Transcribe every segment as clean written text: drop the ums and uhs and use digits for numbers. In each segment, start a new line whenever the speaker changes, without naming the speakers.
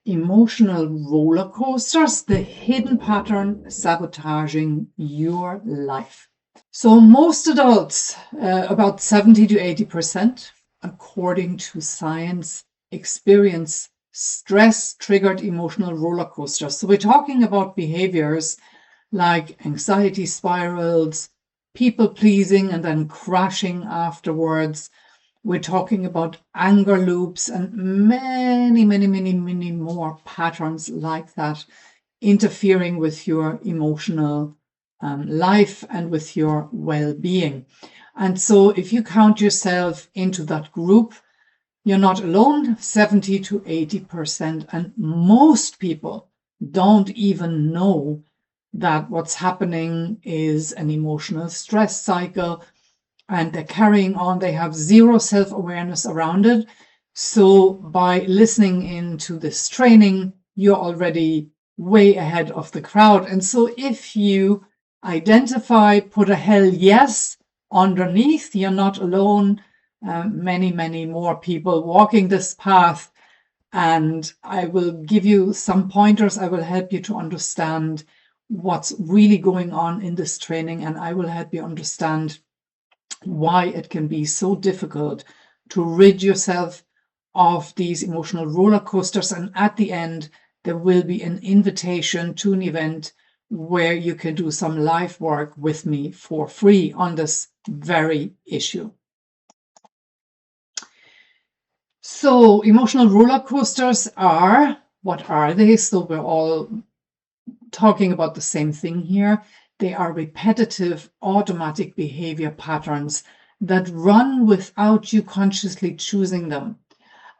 Emotional roller coasters, the hidden pattern sabotaging your life. So most adults, about 70 to 80%, according to science, experience stress-triggered emotional roller coasters. So we're talking about behaviors like anxiety spirals, people pleasing and then crashing afterwards. We're talking about anger loops and many, many, many, many more patterns like that interfering with your emotional life and with your well-being. And so if you count yourself into that group, you're not alone, 70 to 80%. And most people don't even know that what's happening is an emotional stress cycle, and they're carrying on. They have zero self-awareness around it. So by listening into this training, you're already way ahead of the crowd. And so if you identify, put a hell yes underneath, you're not alone. Many, many more people walking this path. And I will give you some pointers. I will help you to understand what's really going on in this training. And I will help you understand why it can be so difficult to rid yourself of these emotional roller coasters. And at the end, there will be an invitation to an event where you can do some live work with me for free on this very issue. So emotional roller coasters are, what are they? So we're all talking about the same thing here. They are repetitive automatic behavior patterns that run without you consciously choosing them.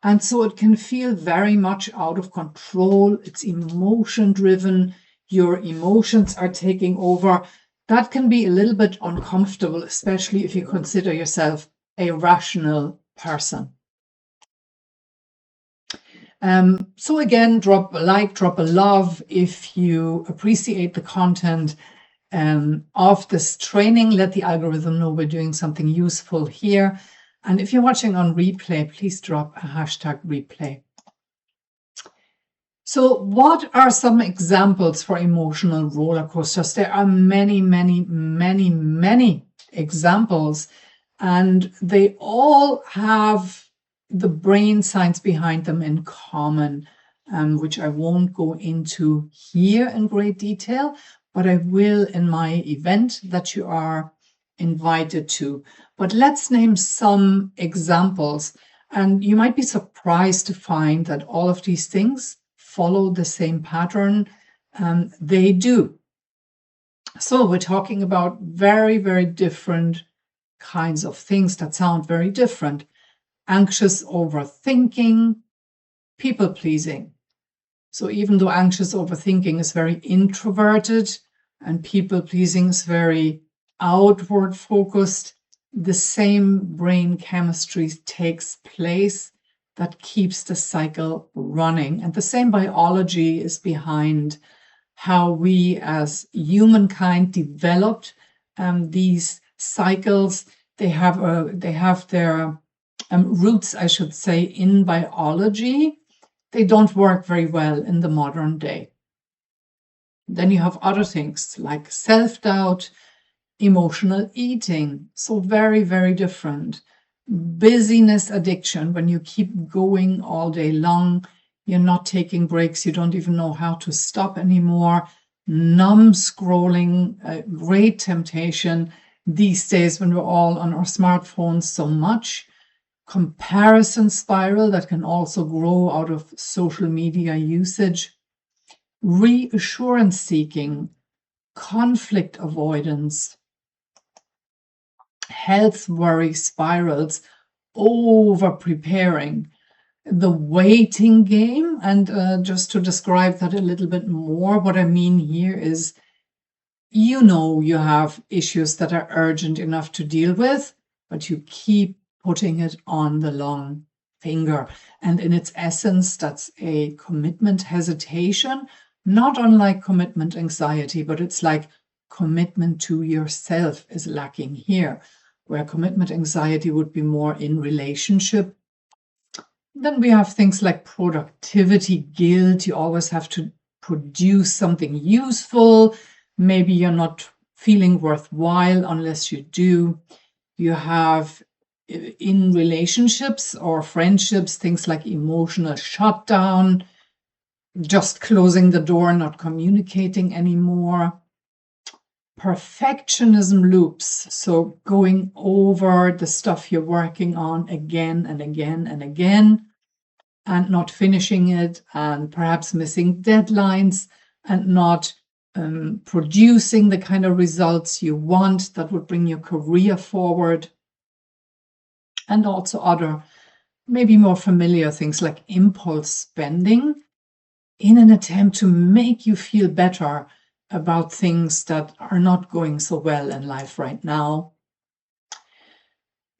And so it can feel very much out of control. It's emotion driven. Your emotions are taking over. That can be a little bit uncomfortable, especially if you consider yourself a rational person. So again, drop a like, drop a love if you appreciate the content of this training. Let the algorithm know we're doing something useful here. And if you're watching on replay, please drop a hashtag replay. So what are some examples for emotional roller coasters? There are many, many, many, many examples, and they all have the brain science behind them in common, which I won't go into here in great detail, but I will in my event that you are invited to. But let's name some examples, and you might be surprised to find that all of these things follow the same pattern. They do. So we're talking about very, very different kinds of things that sound very different. Anxious overthinking, people pleasing. So even though anxious overthinking is very introverted and people pleasing is very outward focused, the same brain chemistry takes place that keeps the cycle running. And the same biology is behind how we as humankind developed these cycles. They have their roots, I should say, in biology. They don't work very well in the modern day. Then you have other things like self-doubt, emotional eating. So very, very different. Busyness addiction, when you keep going all day long, you're not taking breaks, you don't even know how to stop anymore. Numb scrolling, a great temptation these days when we're all on our smartphones so much. Comparison spiral that can also grow out of social media usage. Reassurance seeking, conflict avoidance, health worry spirals, over preparing, the waiting game. And just to describe that a little bit more, what I mean here is, you know, you have issues that are urgent enough to deal with, but you keep putting it on the long finger. And in its essence, that's a commitment hesitation, not unlike commitment anxiety, but it's like commitment to yourself is lacking here, where commitment anxiety would be more in relationship. Then we have things like productivity guilt. You always have to produce something useful. Maybe you're not feeling worthwhile unless you do. You have in relationships or friendships, things like emotional shutdown, just closing the door, not communicating anymore. Perfectionism loops, so going over the stuff you're working on again and again and again and not finishing it, and perhaps missing deadlines and not producing the kind of results you want that would bring your career forward. And also other, maybe more familiar things like impulse spending in an attempt to make you feel better about things that are not going so well in life right now.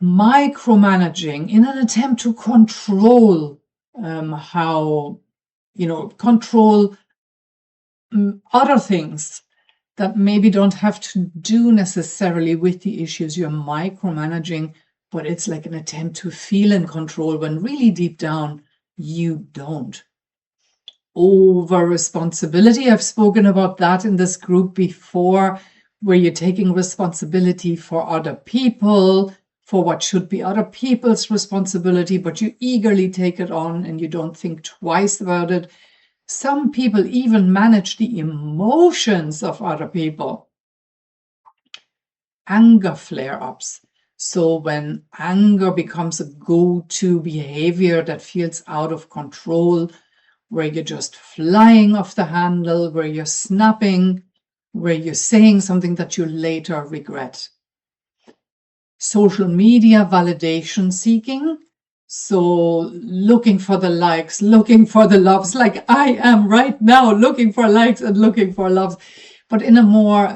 Micromanaging in an attempt to control control other things that maybe don't have to do necessarily with the issues you're micromanaging, but it's like an attempt to feel in control when really deep down you don't. Over responsibility. I've spoken about that in this group before, where you're taking responsibility for other people, for what should be other people's responsibility, but you eagerly take it on and you don't think twice about it. Some people even manage the emotions of other people. Anger flare-ups. So when anger becomes a go-to behavior that feels out of control, where you're just flying off the handle, where you're snapping, where you're saying something that you later regret. Social media validation seeking. So looking for the likes, looking for the loves, like I am right now, looking for likes and looking for loves, but in a more,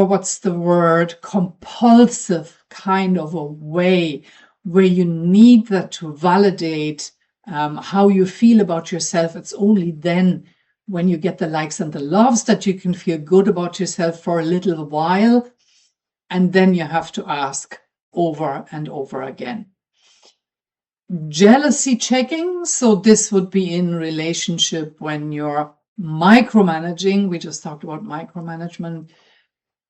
what's the word, compulsive kind of a way, where you need that to validate how you feel about yourself. It's only then when you get the likes and the loves that you can feel good about yourself for a little while. And then you have to ask over and over again. Jealousy checking. So this would be in relationship when you're micromanaging. We just talked about micromanagement.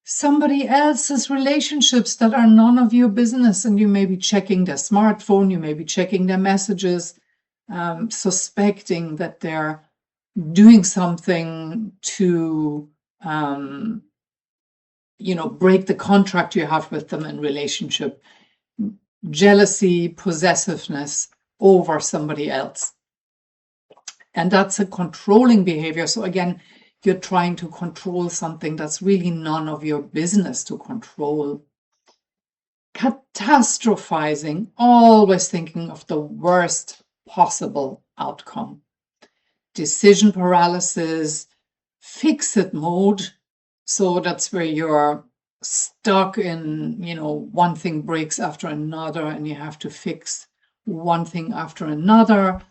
Somebody else's relationships that are none of your business, and you may be checking their smartphone, you may be checking their messages, suspecting that they're doing something to break the contract you have with them in relationship. Jealousy, possessiveness over somebody else. And that's a controlling behavior. So again, you're trying to control something that's really none of your business to control. Catastrophizing, always thinking of the worst possible outcome. Decision paralysis, fix-it mode. So that's where you're stuck in, one thing breaks after another and you have to fix one thing after another.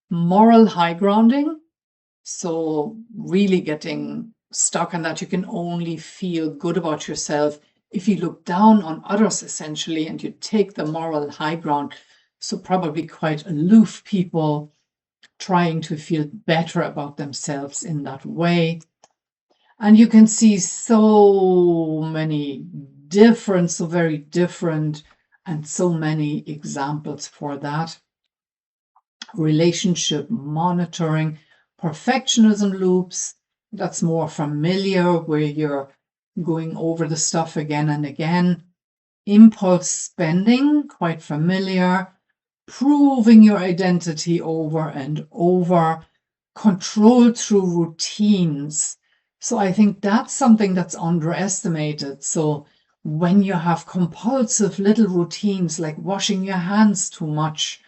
Moral high grounding. So really getting stuck in that you can only feel good about yourself if you look down on others, essentially, and you take the moral high ground. So probably quite aloof people trying to feel better about themselves in that way. And you can see so many different, so very different, and so many examples for that. Relationship monitoring, perfectionism loops, that's more familiar, where you're going over the stuff again and again. Impulse spending, quite familiar. Proving your identity over and over. Control through routines. So I think that's something that's underestimated. So when you have compulsive little routines like washing your hands too much,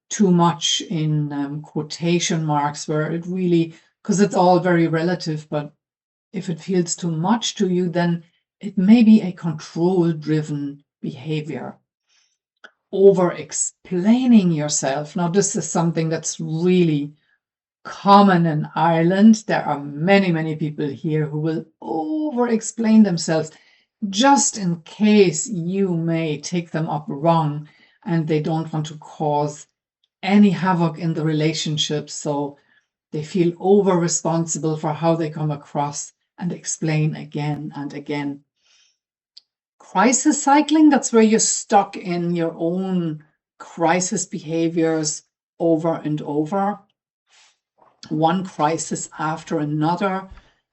too much in quotation marks, where it really, because it's all very relative, but if it feels too much to you, then it may be a control-driven behavior. Over-explaining yourself. Now, this is something that's really common in Ireland. There are many, many people here who will over-explain themselves. just in case you may take them up wrong and they don't want to cause any havoc in the relationship. So they feel over responsible for how they come across and explain again and again. Crisis cycling, that's where you're stuck in your own crisis behaviors over and over, one crisis after another,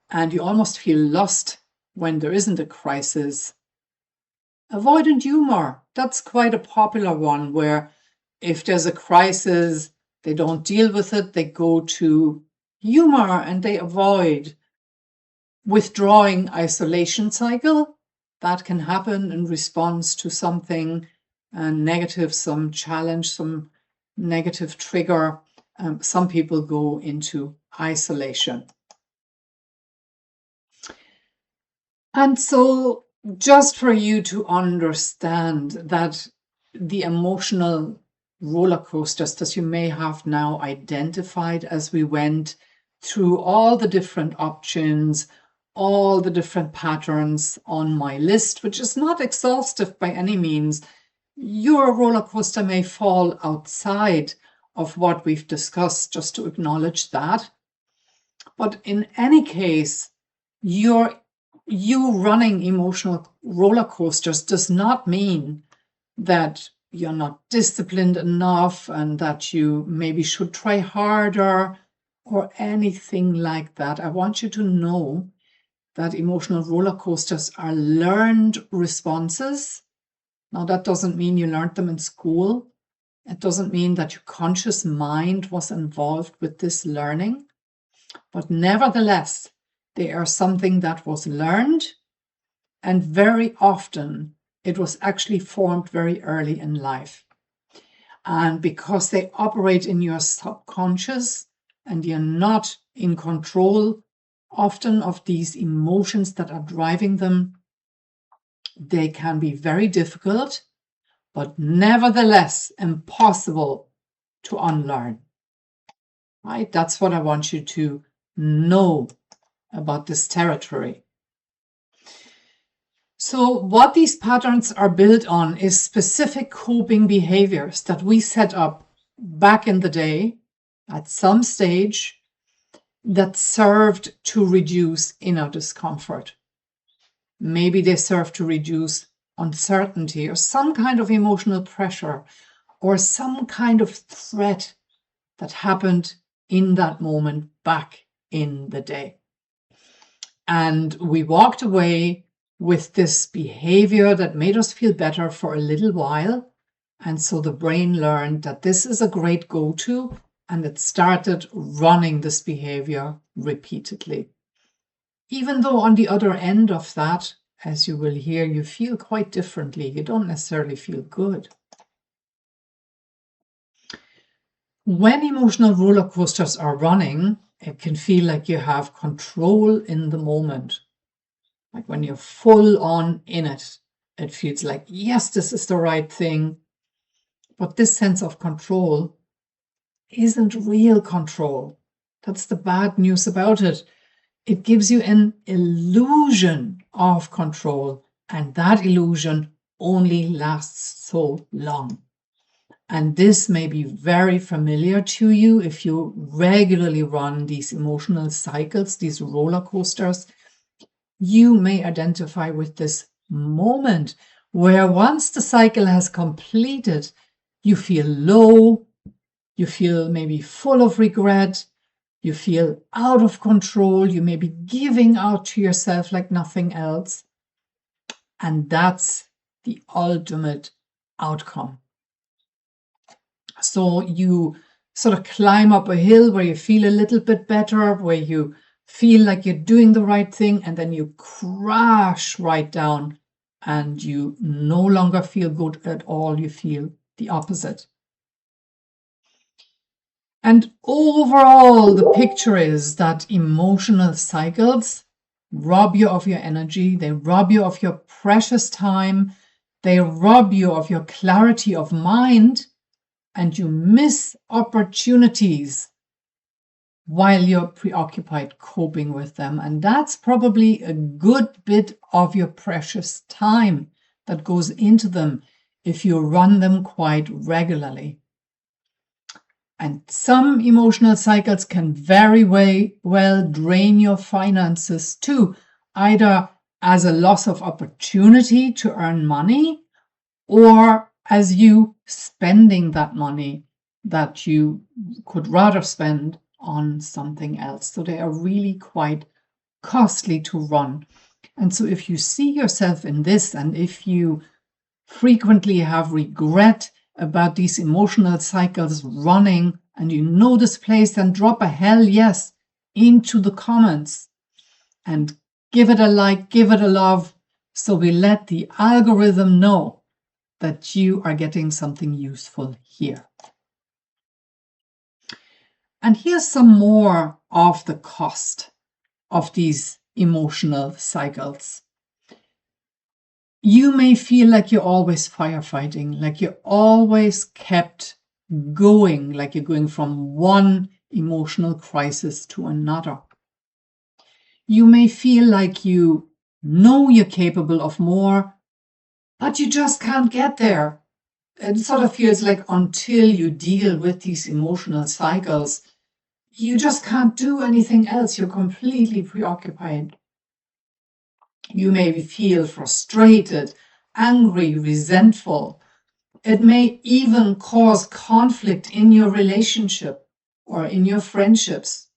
and you almost feel lost when there isn't a crisis. Avoidant humor, that's quite a popular one, where if there's a crisis, they don't deal with it, they go to humor and they avoid. Withdrawing isolation cycle, that can happen in response to something negative, some challenge, some negative trigger. Some people go into isolation. And so just for you to understand that the emotional roller coasters that you may have now identified as we went through all the different options, all the different patterns on my list, which is not exhaustive by any means. Your roller coaster may fall outside of what we've discussed, just to acknowledge that. But in any case, you running emotional roller coasters does not mean that you're not disciplined enough and that you maybe should try harder or anything like that. I want you to know that emotional roller coasters are learned responses. Now, that doesn't mean you learned them in school. It doesn't mean that your conscious mind was involved with this learning. But nevertheless, they are something that was learned, and very often it was actually formed very early in life. And because they operate in your subconscious and you're not in control often of these emotions that are driving them, they can be very difficult, but nevertheless impossible to unlearn. Right? That's what I want you to know about this territory. So what these patterns are built on is specific coping behaviors that we set up back in the day at some stage that served to reduce inner discomfort. Maybe they serve to reduce uncertainty or some kind of emotional pressure or some kind of threat that happened in that moment back in the day. And we walked away with this behavior that made us feel better for a little while. And so the brain learned that this is a great go-to, and it started running this behavior repeatedly. Even though on the other end of that, as you will hear, you feel quite differently. You don't necessarily feel good. When emotional roller coasters are running, it can feel like you have control in the moment. Like when you're full on in it, it feels like, yes, this is the right thing. But this sense of control isn't real control. That's the bad news about it. It gives you an illusion of control, and that illusion only lasts so long. And this may be very familiar to you if you regularly run these emotional cycles, these roller coasters. You may identify with this moment where once the cycle has completed, you feel low, you feel maybe full of regret, you feel out of control, you may be giving out to yourself like nothing else. And that's the ultimate outcome. So you sort of climb up a hill where you feel a little bit better, where you feel like you're doing the right thing, and then you crash right down and you no longer feel good at all. You feel the opposite. And overall, the picture is that emotional cycles rob you of your energy. They rob you of your precious time. They rob you of your clarity of mind, and you miss opportunities while you're preoccupied coping with them. And that's probably a good bit of your precious time that goes into them if you run them quite regularly. And some emotional cycles can very well drain your finances too, either as a loss of opportunity to earn money or as you spending that money that you could rather spend on something else. So they are really quite costly to run. And so if you see yourself in this, and if you frequently have regret about these emotional cycles running and you know this place, then drop a hell yes into the comments and give it a like, give it a love, so we let the algorithm know that you are getting something useful here. And here's some more of the cost of these emotional cycles. You may feel like you're always firefighting, like you're always kept going, like you're going from one emotional crisis to another. You may feel like you know you're capable of more, but you just can't get there. It sort of feels like until you deal with these emotional cycles, you just can't do anything else. You're completely preoccupied. You may feel frustrated, angry, resentful. It may even cause conflict in your relationship or in your friendships.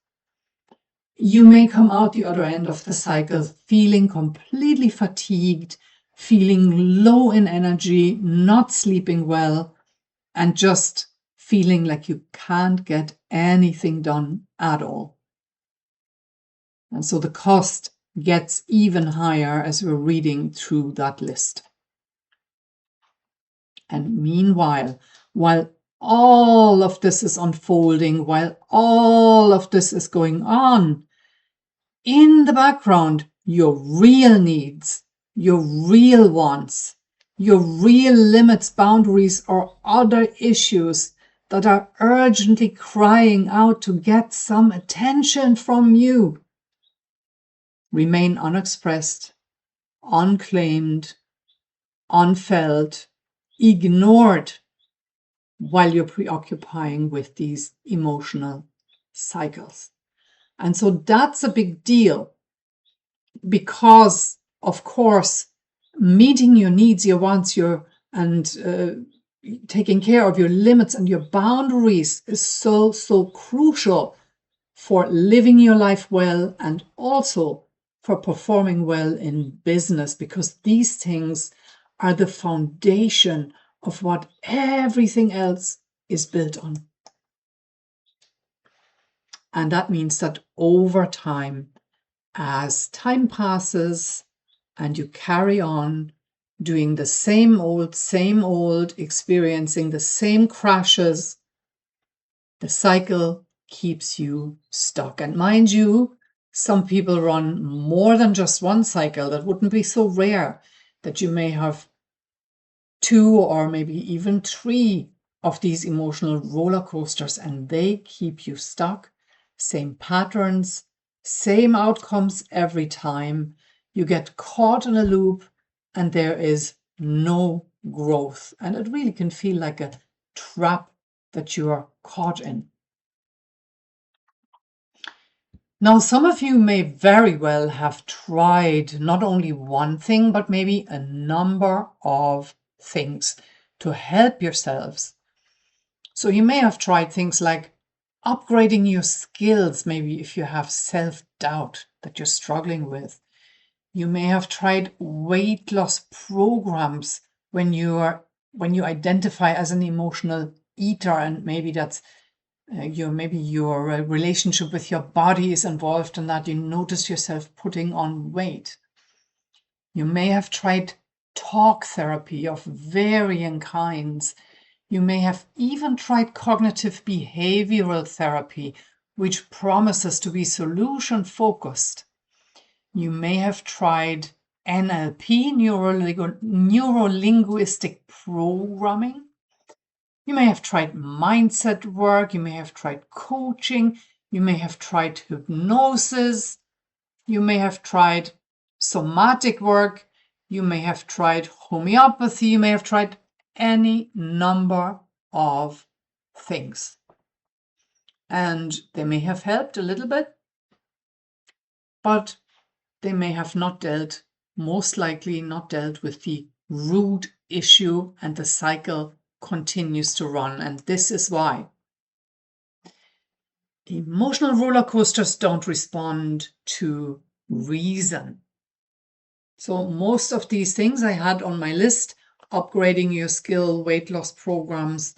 You may come out the other end of the cycle feeling completely fatigued, feeling low in energy, not sleeping well, and just feeling like you can't get anything done at all. And so the cost gets even higher as we're reading through that list. And meanwhile, while all of this is unfolding, while all of this is going on, in the background, your real needs, your real wants, your real limits, boundaries, or other issues that are urgently crying out to get some attention from you remain unexpressed, unclaimed, unfelt, ignored while you're preoccupying with these emotional cycles. And so that's a big deal because, of course, meeting your needs, your wants, taking care of your limits and your boundaries is so crucial for living your life well and also for performing well in business, because these things are the foundation of what everything else is built on. And that means that over time, as time passes and you carry on doing the same old, experiencing the same crashes, the cycle keeps you stuck. And mind you, some people run more than just one cycle. That wouldn't be so rare that you may have 2 or maybe even 3 of these emotional roller coasters, and they keep you stuck. Same patterns, same outcomes every time. You get caught in a loop and there is no growth. And it really can feel like a trap that you are caught in. Now, some of you may very well have tried not only one thing, but maybe a number of things to help yourselves. So you may have tried things like upgrading your skills, maybe if you have self-doubt that you're struggling with. You may have tried weight loss programs when you identify as an emotional eater, and maybe that's your relationship with your body is involved in that. You notice yourself putting on weight. You may have tried talk therapy of varying kinds. You may have even tried cognitive behavioral therapy, which promises to be solution focused. You may have tried NLP, neuro-linguistic programming. You may have tried mindset work. You may have tried coaching. You may have tried hypnosis. You may have tried somatic work. You may have tried homeopathy. You may have tried any number of things. And they may have helped a little bit, but they may have not dealt, most likely not dealt with the root issue, and the cycle continues to run. And this is why emotional roller coasters don't respond to reason. So most of these things I had on my list: upgrading your skill, weight loss programs,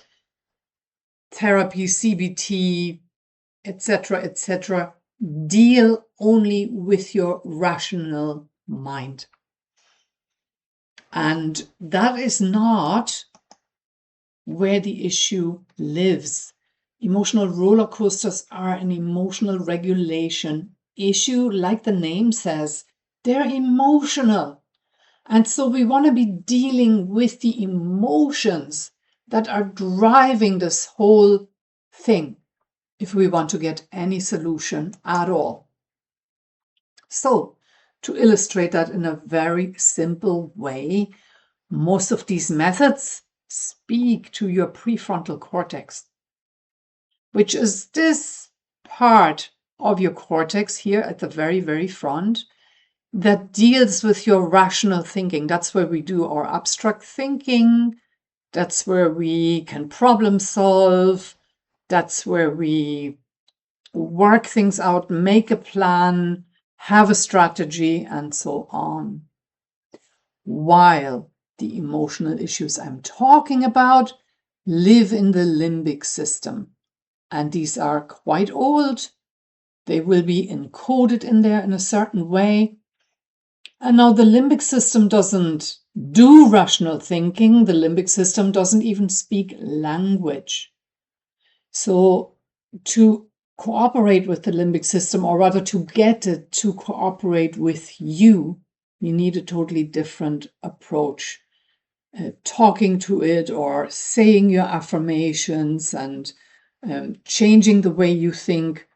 therapy, CBT, etc., deal only with your rational mind. And that is not where the issue lives. Emotional roller coasters are an emotional regulation issue. Like the name says, they're emotional. And so we want to be dealing with the emotions that are driving this whole thing if we want to get any solution at all. So, to illustrate that in a very simple way, most of these methods speak to your prefrontal cortex, which is this part of your cortex here at the very, very front that deals with your rational thinking. That's where we do our abstract thinking. That's where we can problem solve. That's where we work things out, make a plan, have a strategy, and so on. While the emotional issues I'm talking about live in the limbic system. And these are quite old. They will be encoded in there in a certain way. And now the limbic system doesn't do rational thinking. The limbic system doesn't even speak language. So to cooperate with the limbic system, or rather to get it to cooperate with you, you need a totally different approach. Talking to it or saying your affirmations and changing the way you think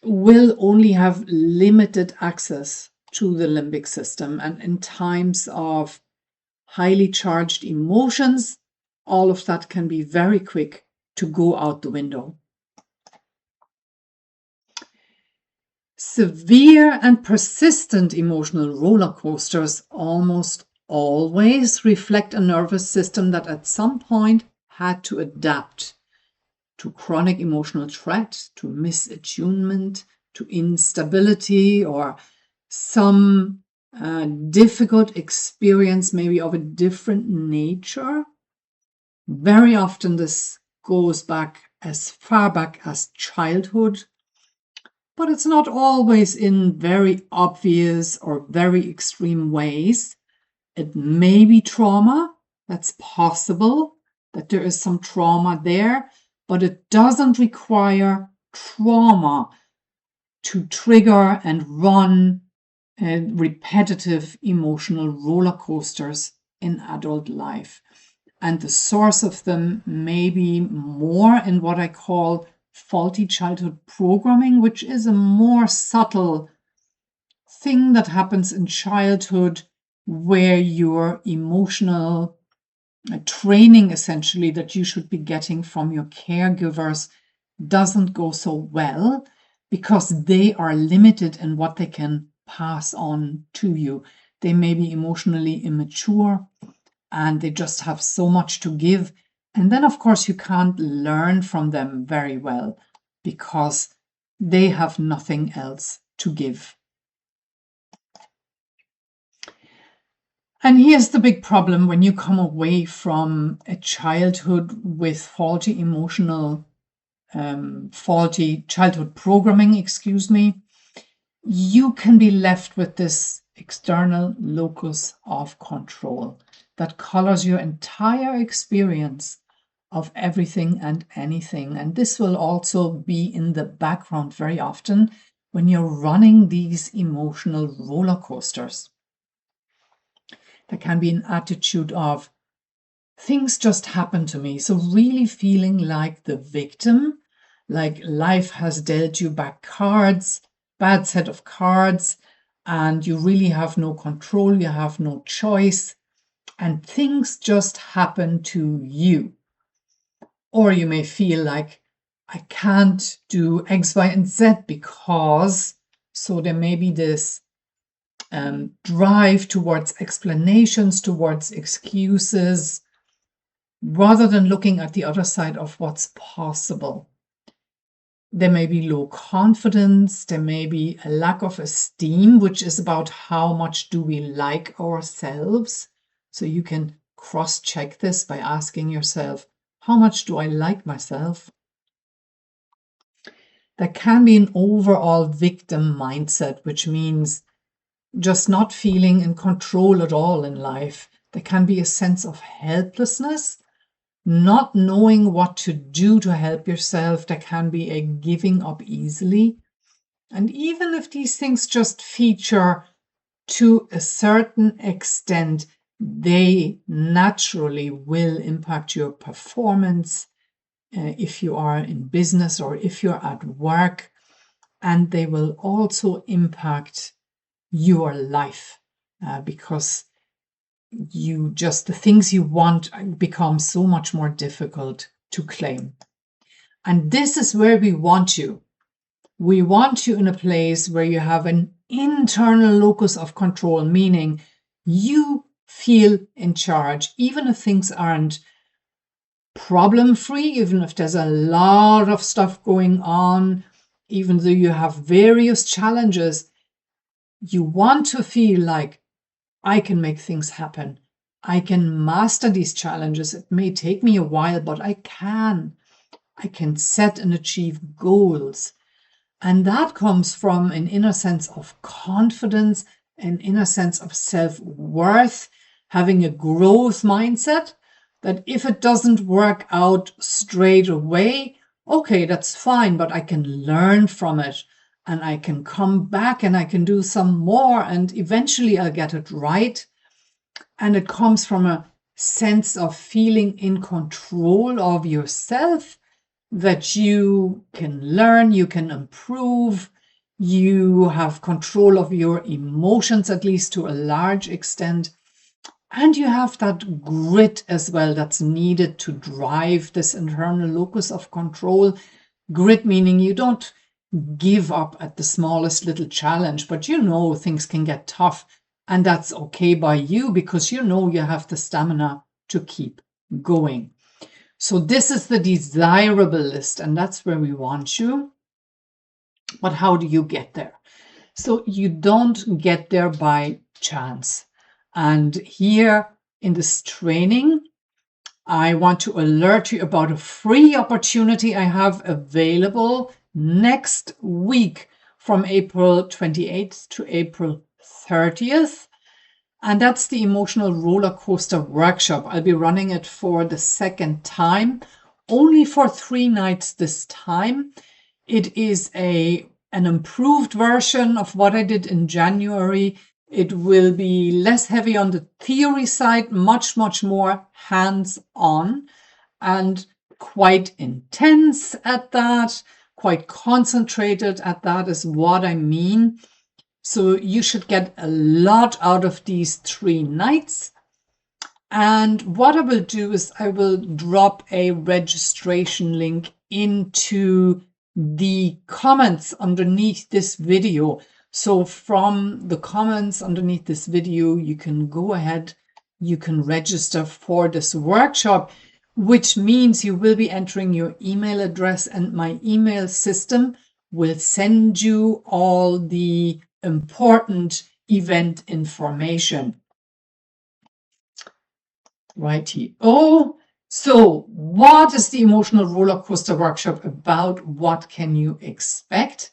will only have limited access to the limbic system. And in times of highly charged emotions, all of that can be very quick to go out the window. Severe and persistent emotional roller coasters almost always reflect a nervous system that at some point had to adapt to chronic emotional threat, to misattunement, to instability, or some difficult experience, maybe of a different nature. Very often this goes back as far back as childhood, but it's not always in very obvious or very extreme ways. It may be trauma. That's possible that there is some trauma there, but it doesn't require trauma to trigger and run repetitive emotional roller coasters in adult life. And the source of them may be more in what I call faulty childhood programming, which is a more subtle thing that happens in childhood where your emotional training, essentially, that you should be getting from your caregivers doesn't go so well because they are limited in what they can pass on to you. They may be emotionally immature and they just have so much to give. And then, of course, you can't learn from them very well because they have nothing else to give. And here's the big problem when you come away from a childhood with faulty childhood programming, you can be left with this external locus of control that colors your entire experience of everything and anything. And this will also be in the background very often when you're running these emotional roller coasters. There can be an attitude of things just happen to me. So really feeling like the victim, like life has dealt you bad set of cards, and you really have no control, you have no choice, and things just happen to you. Or you may feel like, I can't do X, Y, and Z because, so there may be this drive towards explanations, towards excuses, rather than looking at the other side of what's possible. There may be low confidence, there may be a lack of esteem, which is about how much do we like ourselves. So you can cross-check this by asking yourself, how much do I like myself? There can be an overall victim mindset, which means just not feeling in control at all in life. There can be a sense of helplessness, not knowing what to do to help yourself. There can be a giving up easily. And even if these things just feature to a certain extent, they naturally will impact your performance if you are in business or if you're at work, and they will also impact your life because the things you want become so much more difficult to claim. And this is where we want you. We want you in a place where you have an internal locus of control, meaning you feel in charge, even if things aren't problem-free, even if there's a lot of stuff going on, even though you have various challenges, you want to feel like, I can make things happen. I can master these challenges. It may take me a while, but I can. I can set and achieve goals. And that comes from an inner sense of confidence, an inner sense of self-worth, having a growth mindset, that if it doesn't work out straight away, okay, that's fine, but I can learn from it and I can come back and I can do some more and eventually I'll get it right. And it comes from a sense of feeling in control of yourself, that you can learn, you can improve, you have control of your emotions, at least to a large extent. And you have that grit as well that's needed to drive this internal locus of control. Grit meaning you don't give up at the smallest little challenge, but you know things can get tough, and that's okay by you because you know you have the stamina to keep going. So this is the desirable list, and that's where we want you. But how do you get there? So you don't get there by chance. And here in this training, I want to alert you about a free opportunity I have available next week from April 28th to April 30th. And that's the Emotional Roller Coaster Workshop. I'll be running it for the second time, only for 3 nights this time. It is an improved version of what I did in January. It will be less heavy on the theory side, much more hands-on, and quite intense at that, quite concentrated at that is what I mean. So you should get a lot out of these 3 nights. And what I will do is I will drop a registration link into the comments underneath this video. So from the comments underneath this video, you can go ahead, you can register for this workshop, which means you will be entering your email address, and my email system will send you all the important event information. Righty. Oh, so what is the Emotional Roller Coaster Workshop about? What can you expect?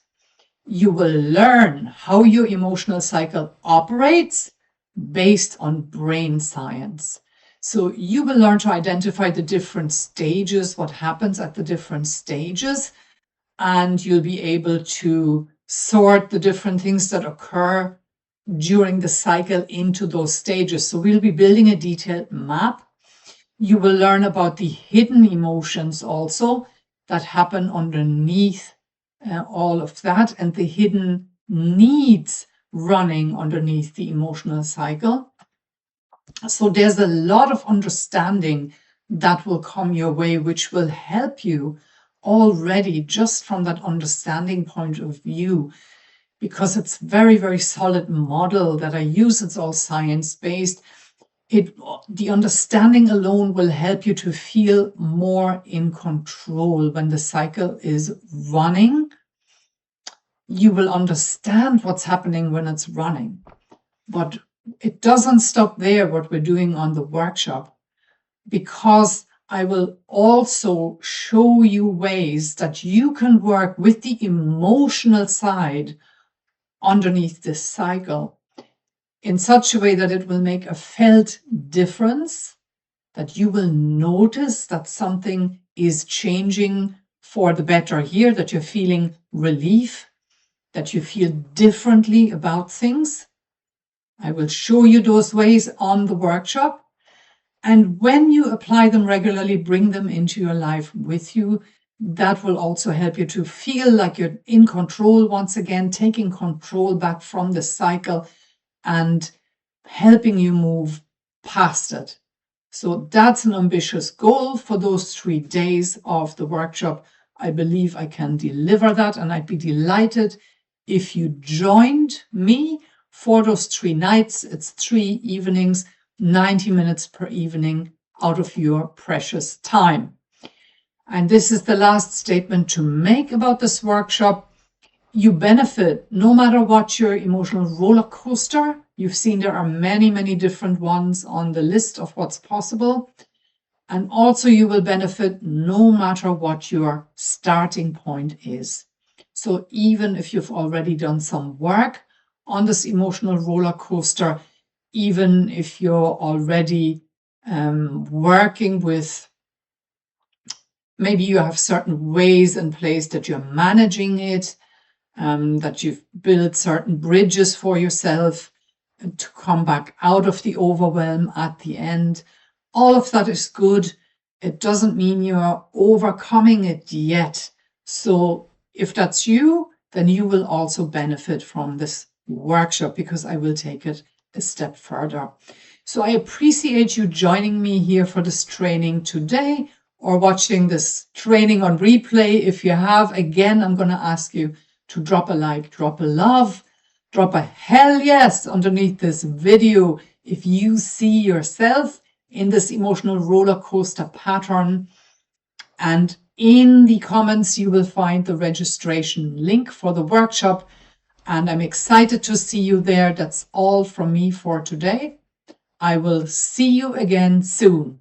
You will learn how your emotional cycle operates based on brain science. So you will learn to identify the different stages, what happens at the different stages, and you'll be able to sort the different things that occur during the cycle into those stages. So we'll be building a detailed map. You will learn about the hidden emotions also, that happen underneath all of that, and the hidden needs running underneath the emotional cycle. So there's a lot of understanding that will come your way, which will help you already just from that understanding point of view, because it's very, very solid model that I use. It's all science-based. The understanding alone will help you to feel more in control when the cycle is running. You will understand what's happening when it's running. But it doesn't stop there, what we're doing on the workshop, because I will also show you ways that you can work with the emotional side underneath this cycle in such a way that it will make a felt difference, that you will notice that something is changing for the better here, that you're feeling relief, that you feel differently about things. I will show you those ways on the workshop. And when you apply them regularly, bring them into your life with you. That will also help you to feel like you're in control once again, taking control back from the cycle and helping you move past it. So that's an ambitious goal for those 3 days of the workshop. I believe I can deliver that, and I'd be delighted if you joined me for those 3 nights. It's 3 evenings, 90 minutes per evening out of your precious time. And this is the last statement to make about this workshop. You benefit no matter what your emotional roller coaster. You've seen there are many, many different ones on the list of what's possible. And also you will benefit no matter what your starting point is. So even if you've already done some work on this emotional roller coaster, even if you're already working with, maybe you have certain ways in place that you're managing it, that you've built certain bridges for yourself to come back out of the overwhelm at the end. All of that is good. It doesn't mean you're overcoming it yet. So if that's you, then you will also benefit from this workshop, because I will take it a step further. So I appreciate you joining me here for this training today, or watching this training on replay. If you have, again, I'm going to ask you to drop a like, drop a love, drop a hell yes underneath this video if you see yourself in this emotional roller coaster pattern. And in the comments, you will find the registration link for the workshop. And I'm excited to see you there. That's all from me for today. I will see you again soon.